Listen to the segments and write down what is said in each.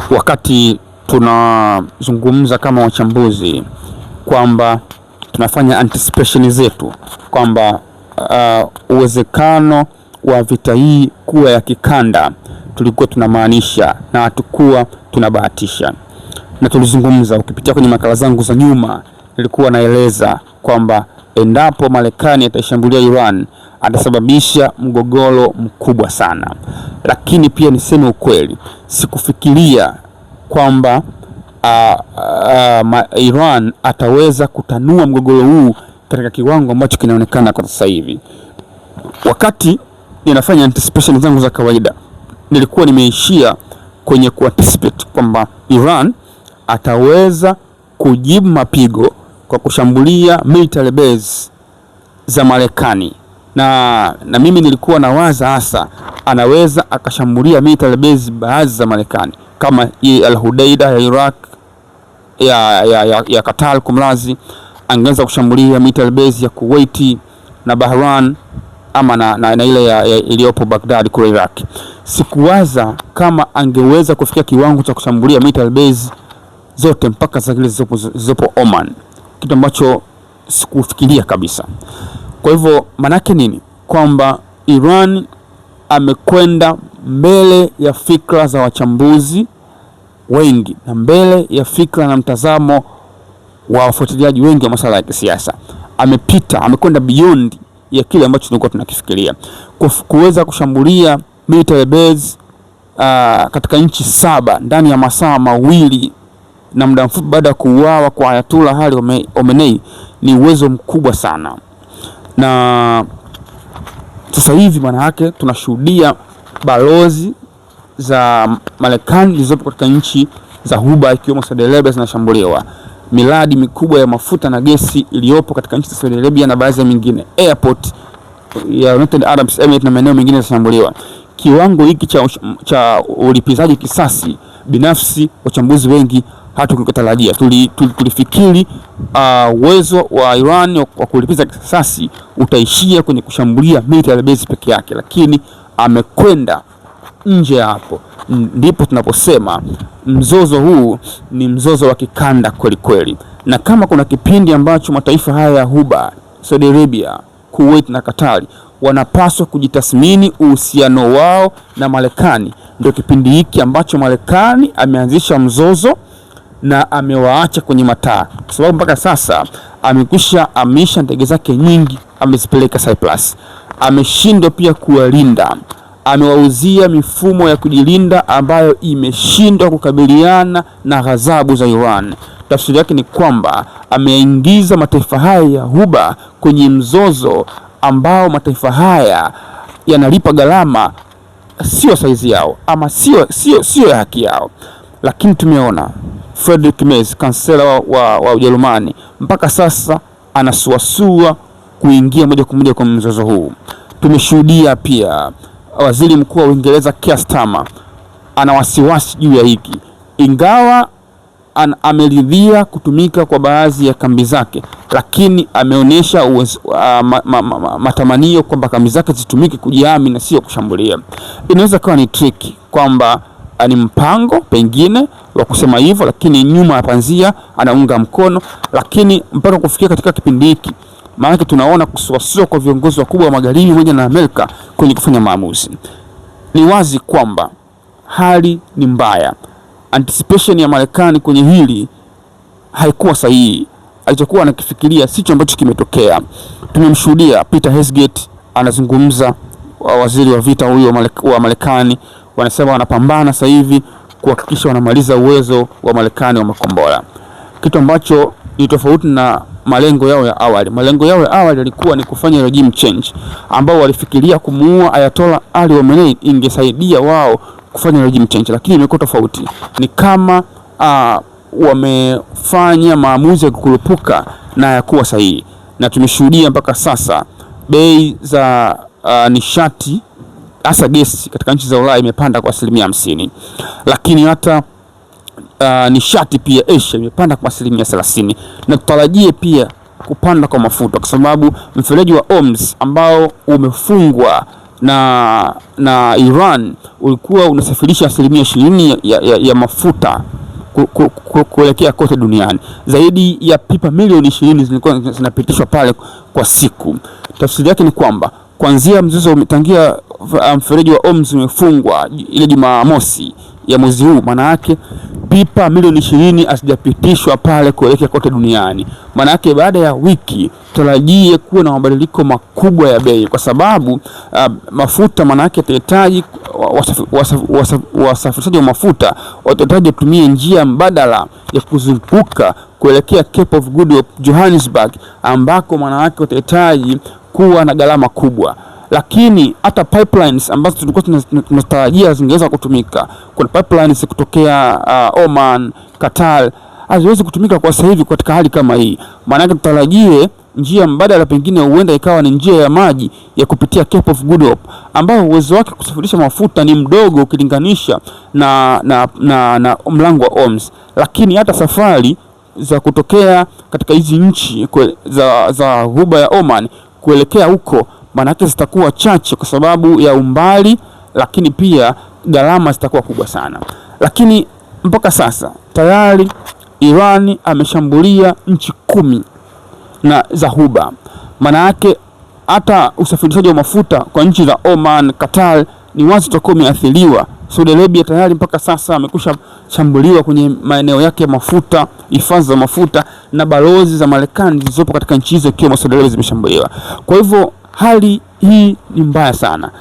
wakati tunazungumza kama wachambuzi kwamba tunafanya anticipation zetu kwamba uwezekano wa vita hii kuwa ya kikanda, tulikuwa tunamaanisha na hatukuwa tunabahatisha. Na tulizungumza, ukipitia kwenye makala zangu za nyuma, nilikuwa naeleza kwamba endapo Marekani ataishambulia Iran atasababisha mgogoro mkubwa sana. Lakini pia niseme ukweli, sikufikiria kwamba Iran ataweza kutanua mgogoro huu katika kiwango ambacho kinaonekana kwa sasa hivi. Wakati ninafanya anticipation zangu za kawaida, nilikuwa nimeishia kwenye kuanticipate kwamba Iran ataweza kujibu mapigo kwa kushambulia military base za Marekani, na mimi nilikuwa nawaza hasa anaweza akashambulia military base baadhi za Marekani kama Al-Hudaida ya Iraq, ya Qatar kumlazi, angeweza kushambulia military base ya Kuwait na Bahrain ama na ile iliyopo Baghdad kule Iraq. Sikuwaza kama angeweza kufikia kiwango cha kushambulia military base zote mpaka zile zilizopo Oman, kitu ambacho sikufikiria kabisa. Kwa hivyo manake nini? Kwamba Iran amekwenda mbele ya fikra za wachambuzi wengi na mbele ya fikra na mtazamo wa wafuatiliaji wengi wa masuala ya kisiasa. Amekwenda beyond ya kile ambacho tulikuwa tunakifikiria. Kuweza kushambulia military base katika nchi 7 ndani ya masaa mawili na muda mfupi baada ya kuuawa kwa Ayatollah Ali Khamenei ni uwezo mkubwa sana. Na sasa hivi maana yake tunashuhudia balozi za Marekani zilizopo katika nchi za Ghuba ikiwemo Saudi Arabia zinashambuliwa. Miradi mikubwa ya mafuta na gesi iliyopo katika nchi za Saudi Arabia na baadhi ya mingine, airport ya United Arab Emirates na maeneo mengine zinashambuliwa. Kiwango hiki cha ulipizaji kisasi, binafsi wachambuzi wengi hatukutarajia. Tulifikiri uwezo wa Iran wa kulipiza kisasi utaishia kwenye kushambulia military base peke yake, lakini amekwenda nje hapo. Ndipo tunaposema mzozo huu ni mzozo wa kikanda kweli kweli. Na kama kuna kipindi ambacho mataifa haya ya Ghuba, Saudi Arabia, Kuwait na Qatar wanapaswa kujitathmini uhusiano wao na Marekani, ndio kipindi hiki ambacho Marekani ameanzisha mzozo na amewaacha kwenye mataa, kwa sababu mpaka sasa amekwisha amisha ndege zake nyingi, amezipeleka Cyprus. Ameshindwa pia kuwalinda, amewauzia mifumo ya kujilinda ambayo imeshindwa kukabiliana na ghadhabu za Iran. Tafsiri yake ni kwamba ameingiza mataifa haya ya Ghuba kwenye mzozo ambao mataifa haya yanalipa gharama sio saizi yao ama sio ya haki yao. Lakini tumeona Friedrich Merz, kansela wa Ujerumani, mpaka sasa anasuasua kuingia moja kwa moja kwa mzozo huu. Tumeshuhudia pia waziri mkuu wa Uingereza Keir Starmer ana wasiwasi juu ya hiki, ingawa ameridhia kutumika kwa baadhi ya kambi zake, lakini ameonyesha matamanio kwamba kambi zake zitumike kujihami na sio kushambulia. Inaweza kuwa ni trick kwamba ni mpango pengine wa kusema hivyo, lakini nyuma ya panzia anaunga mkono. Lakini mpaka kufikia katika kipindi hiki, maana tunaona kusuasua kwa viongozi wakubwa wa magharibi pamoja na Amerika kwenye kufanya maamuzi. Ni wazi kwamba hali ni mbaya. Anticipation ya Marekani kwenye hili haikuwa sahihi. Alichokuwa anakifikiria sicho ambacho kimetokea. Tumemshuhudia Peter Hegseth anazungumza, waziri wa vita huyo wa Marekani, wanasema wanapambana sasa hivi kuhakikisha wanamaliza uwezo wa Marekani wa makombora, kitu ambacho ni tofauti na malengo yao ya awali. Malengo yao ya awali yalikuwa ni kufanya regime change, ambao walifikiria kumuua Ayatollah Ali Khamenei ingesaidia wao kufanya regime change, lakini imekuwa tofauti. Ni kama wamefanya maamuzi ya kukurupuka na yakuwa sahihi. Na tumeshuhudia mpaka sasa bei za nishati hasa gesi katika nchi za Ulaya imepanda kwa 50%, lakini hata nishati pia Asia imepanda kwa 30%, na tutarajie pia kupanda kwa mafuta, kwa sababu mfereji wa Hormuz ambao umefungwa na Iran ulikuwa unasafirisha 20% ya mafuta kuelekea kote duniani. Zaidi ya pipa milioni 20 zilikuwa zinapitishwa pale kwa siku. Tafsiri yake ni kwamba kuanzia mzozo umetangia mfereji wa Hormuz umefungwa ile Jumamosi ya mwezi huu, maana yake pipa milioni 20 asijapitishwa pale kuelekea kote duniani. Maana yake baada ya wiki tutarajie kuwa na mabadiliko makubwa ya bei, kwa sababu mafuta maana yake yatahitaji wasafirishaji wa mafuta watahitaji kutumia njia mbadala ya kuzunguka kuelekea Cape of Good Hope Johannesburg, ambako maana yake watahitaji kuwa na gharama kubwa. Lakini hata pipelines ambazo tulikuwa tunatarajia zingeweza kutumika, kuna pipelines kutokea Oman, Qatar, haziwezi kutumika kwa sasa hivi katika hali kama hii. Maana yake tutarajie njia mbadala, pengine huenda ikawa ni njia ya maji ya kupitia Cape of Good Hope, ambao uwezo wake kusafirisha mafuta ni mdogo ukilinganisha na mlango wa Hormuz. Lakini hata safari za kutokea katika hizi nchi za Ghuba ya Oman kuelekea huko, maana yake zitakuwa chache kwa sababu ya umbali, lakini pia gharama zitakuwa kubwa sana. Lakini mpaka sasa tayari Iran ameshambulia nchi 10 na za Ghuba. Maana yake hata usafirishaji wa mafuta kwa nchi za Oman, Qatar ni wazi utakuwa umeathiriwa. Saudi Arabia tayari mpaka sasa amekusha shambuliwa kwenye maeneo yake ya mafuta, hifadhi za mafuta, na balozi za Marekani zilizopo katika nchi hizo ikiwemo Saudi Arabia zimeshambuliwa. Kwa hivyo hali hii ni mbaya sana.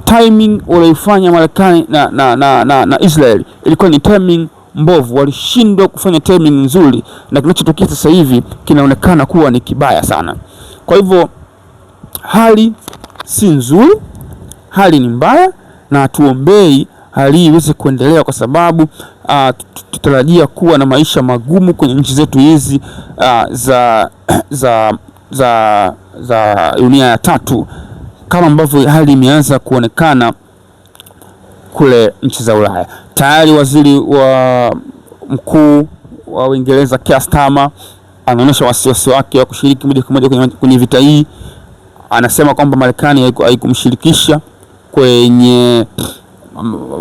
Timing walioifanya Marekani na Israel ilikuwa ni timing mbovu, walishindwa kufanya timing nzuri, na kinachotokea sasa hivi kinaonekana kuwa ni kibaya sana. Kwa hivyo hali si nzuri, hali ni mbaya, na tuombei hali hii iweze kuendelea, kwa sababu tutarajia kuwa na maisha magumu kwenye nchi zetu hizi za dunia ya tatu, kama ambavyo hali imeanza kuonekana kule nchi za Ulaya. Tayari waziri wa mkuu wa Uingereza Keir Starmer anaonyesha wasiwasi wake wa kushiriki moja kwa moja kwenye vita hii. Anasema kwamba Marekani haikumshirikisha kwenye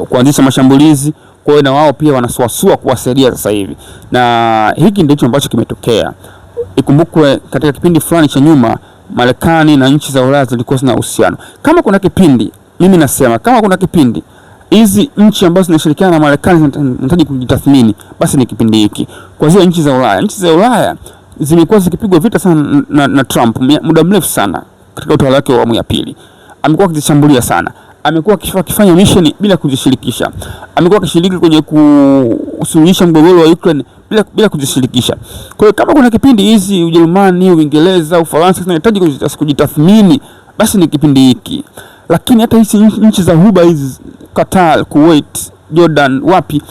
kuanzisha mashambulizi, kwa hiyo na wao pia wanasuasua kuwasaidia sasa hivi, na hiki ndicho ambacho kimetokea. Ikumbukwe katika kipindi fulani cha nyuma Marekani na nchi za Ulaya zilikuwa zina uhusiano. Kama kuna kipindi, mimi nasema kama kuna kipindi hizi nchi ambazo zinashirikiana na Marekani zinahitaji kujitathmini, basi ni kipindi hiki. Kwa zile nchi za Ulaya, nchi za Ulaya zimekuwa zikipigwa vita sana na Trump muda mrefu sana. Katika utawala wake wa awamu ya pili amekuwa akishambulia sana, amekuwa akifanya mission bila kujishirikisha, amekuwa akishiriki kwenye kusuluhisha mgogoro wa Ukraine bila kujishirikisha. Kwa hiyo kama kuna kipindi hizi Ujerumani, Uingereza, Ufaransa zinahitaji kujitathmini, basi ni kipindi hiki. Lakini hata hizi nchi za Ghuba hizi, Qatar, Kuwait, Jordan, wapi,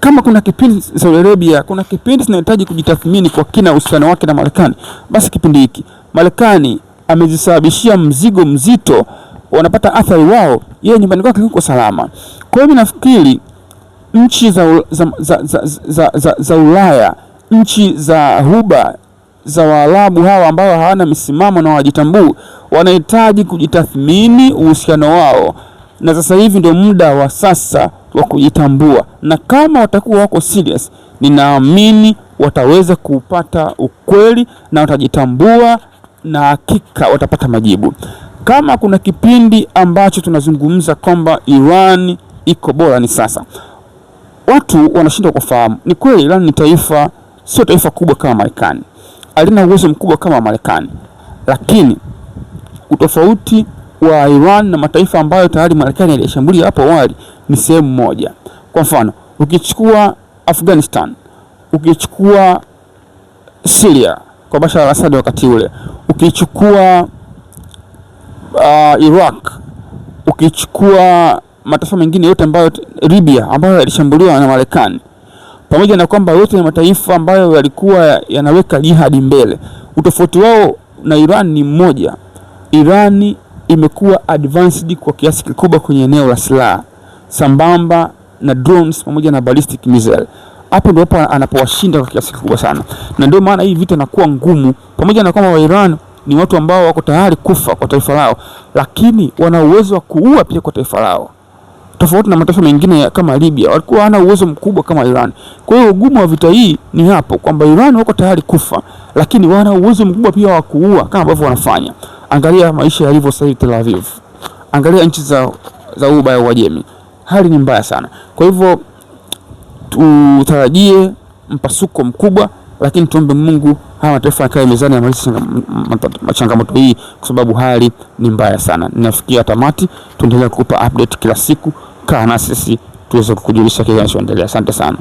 kama kuna kipindi Saudi Arabia, kuna kipindi zinahitaji kujitathmini kwa kina uhusiano wake na Marekani, basi kipindi hiki. Marekani amejisababishia mzigo mzito, wanapata athari wao, yeye nyumbani kwake yuko salama. Kwa hiyo mimi nafikiri nchi za Ulaya, nchi za Ghuba, za Waarabu hawa ambao hawana misimamo na wajitambui, wanahitaji kujitathmini uhusiano wao, na sasa hivi ndio muda wa sasa wa kujitambua. Na kama watakuwa wako serious, ninaamini wataweza kupata ukweli na watajitambua, na hakika watapata majibu. Kama kuna kipindi ambacho tunazungumza kwamba Iran iko bora ni sasa. Watu wanashindwa kufahamu. Ni kweli Iran ni taifa, sio taifa kubwa kama Marekani, halina uwezo mkubwa kama Marekani, lakini utofauti wa Iran na mataifa ambayo tayari Marekani alishambulia hapo awali ni sehemu moja. Kwa mfano, ukichukua Afghanistan, ukichukua Syria kwa Bashar al-Assad wakati ule, ukichukua Iraq, ukichukua mataifa mengine yote ambayo, Libya ambayo yalishambuliwa na Marekani, pamoja na kwamba yote ni mataifa ambayo yalikuwa yanaweka jihadi mbele, utofauti wao na Iran ni mmoja. Iran imekuwa advanced kwa kiasi kikubwa kwenye eneo la silaha, sambamba na drones pamoja na ballistic missile. Hapo ndipo anapowashinda kwa kiasi kikubwa sana, na ndio maana hii vita inakuwa ngumu, pamoja na kwamba wa Iran ni watu ambao wako tayari kufa kwa taifa lao, lakini wana uwezo wa kuua pia kwa taifa lao, tofauti na mataifa mengine kama Libya walikuwa hana uwezo mkubwa kama Iran. Kwa hiyo ugumu wa vita hii ni hapo kwamba Iran wako tayari kufa, lakini wana uwezo mkubwa pia wa kuua kama ambavyo wanafanya. Angalia maisha yalivyo sasa Tel Aviv, angalia nchi za Ghuba ya Uajemi, hali ni mbaya sana. Kwa hivyo tutarajie mpasuko mkubwa, lakini tuombe Mungu haya mataifa yakae mezani ya changamoto hii, kwa sababu hali ni mbaya sana. Ninafikia tamati, tuendelee kukupa update kila siku. Kaa nasi sisi tuweze kukujulisha kile kinachoendelea. Asante sana.